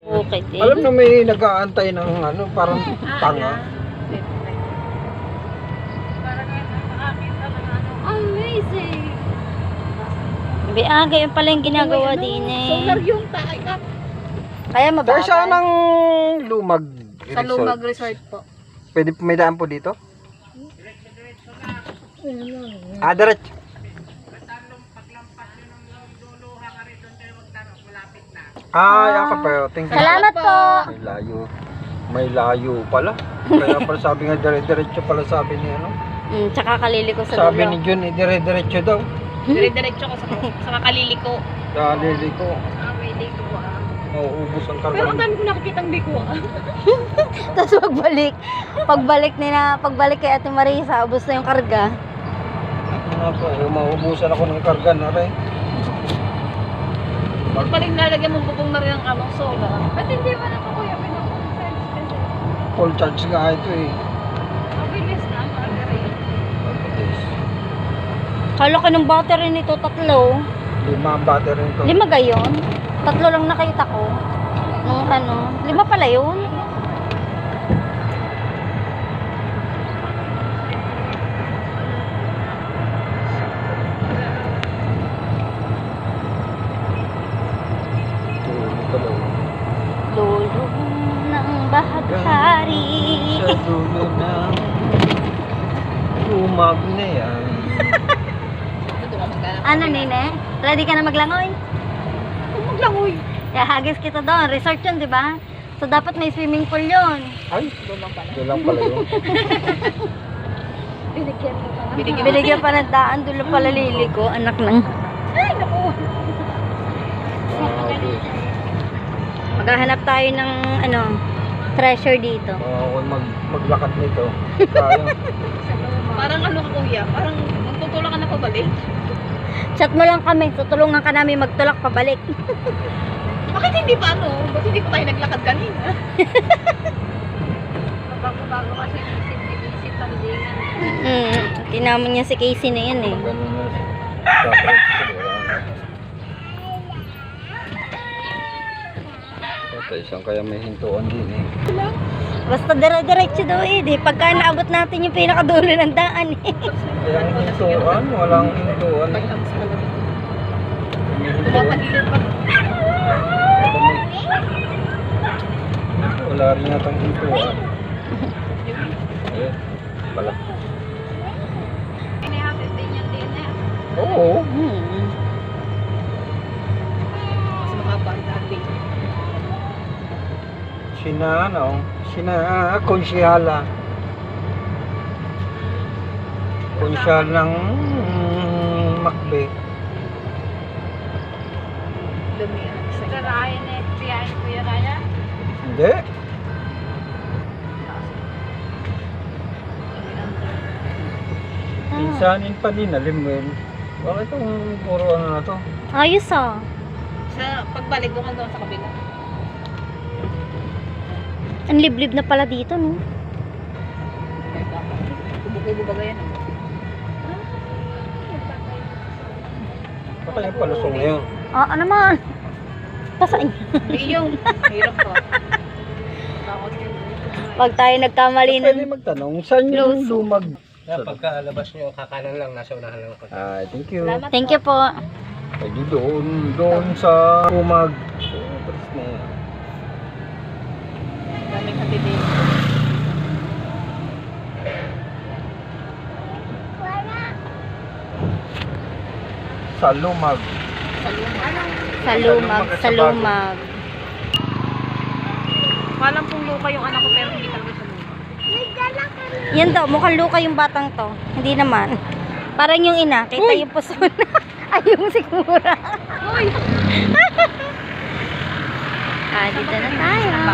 Okay, Alam na may nag-aantay ng ano, parang tanga. Amazing! Biaga yung pala yung ginagawa din eh. Solar yung takay ka. Kaya Dahil mabagal. siya ng Lumag Sa Resort. Lumag Resort po. Pwede po may daan po dito? Diretso. Yakap pa yun. Thank you. Salamat po! May layo. May layo pala. Kaya pala sabi nga dire-diretso pala sabi ni ano. Tsaka kalili ko sa Sabi ni dulo. Jun, dire-diretso daw. Dire-diretso ko sa kakalili ko. Dali ko. Really ko Mauubos ang Pero ang karga. dami ko nakikitang biko Tapos pagbalik kay Ate Marisa, ubos na yung karga. Ano po, mauubusan ako ng karga na rin. Pagbalik nalagyan mo bubong na rin ang amang solar. Ba't hindi ba na po kuya? Full charge nga ito eh. Mabilis na, Margaret. Kala ko ng battery nito, 3. 5 ang battery nito. 5 gayon? 3 lang nakita ko. Nung 5 pala yun. Lolo ng bahaghari. Sa dulo ng Lumag na yan. Ano nene? Ready ka na maglangoy? Maglangoy. Kaya hagis kita doon. Resort yun, di ba? So dapat may swimming pool yun. Ay, doon lang pala yun. Binigyan pa ng daan, doon lang pala liliko. Anak ng... Ay, naku. Maghahanap tayo ng treasure dito. Ako maglakad nito. Kaya. Parang ano ka kuya? Parang magtutulak ka na pabalik. Chat mo lang kami, tutulungan ka namin magtulak pabalik. Bakit hindi pa ano? Ba't hindi pa tayo naglakad kanina? Bago-bago kasi isip tandingan. Tinamon niya si Casey na yan eh. Ganun na. Dapat. Isang kaya may hintuan din eh. Basta dire-diretso daw eh. Di pagka naabot natin yung pinakadulo ng daan eh. Kaya ang hintuan, walang hintuan. May hintuan. Tumatagilid pa. Wala rin yatang hintuan. Ayun, pala. Inihatid din yan din eh. Oo. Mas mahaba ang dati. Sina konsyala. Konsyal ng Macbe. Dumi yan. Sa Ryan eh. Tiyahin ko yan Ryan. Hindi. Pinsanin pa din, alim mo yun. Bakit itong puro ano na to? Ayos ah. Sa pagbalik doon ka doon sa kabila. Ang liblib na pala dito no. Kubo-kubo ba yan? Baka yung palusong na yun. Ano naman? Pasaan? Yung hirap pa. Takot yun. Pag tayo nagkamali Pwede ng... magtanong, saan yung Close. lumag? Pagkalabas nyo, kakanan lang, nasa unahan lang ako. Thank you. Salamat Thank you po. Pwede doon sa lumag. Daming hatid din. Sa lumag. Sa lumag. Palang pong luka yung anak ko pero hindi talaga sa luka. Yan daw, mukhang luka yung batang to. Hindi naman. Parang yung ina, kita yung puso na. Ay, yung sigura. Uy! Dito na tayo.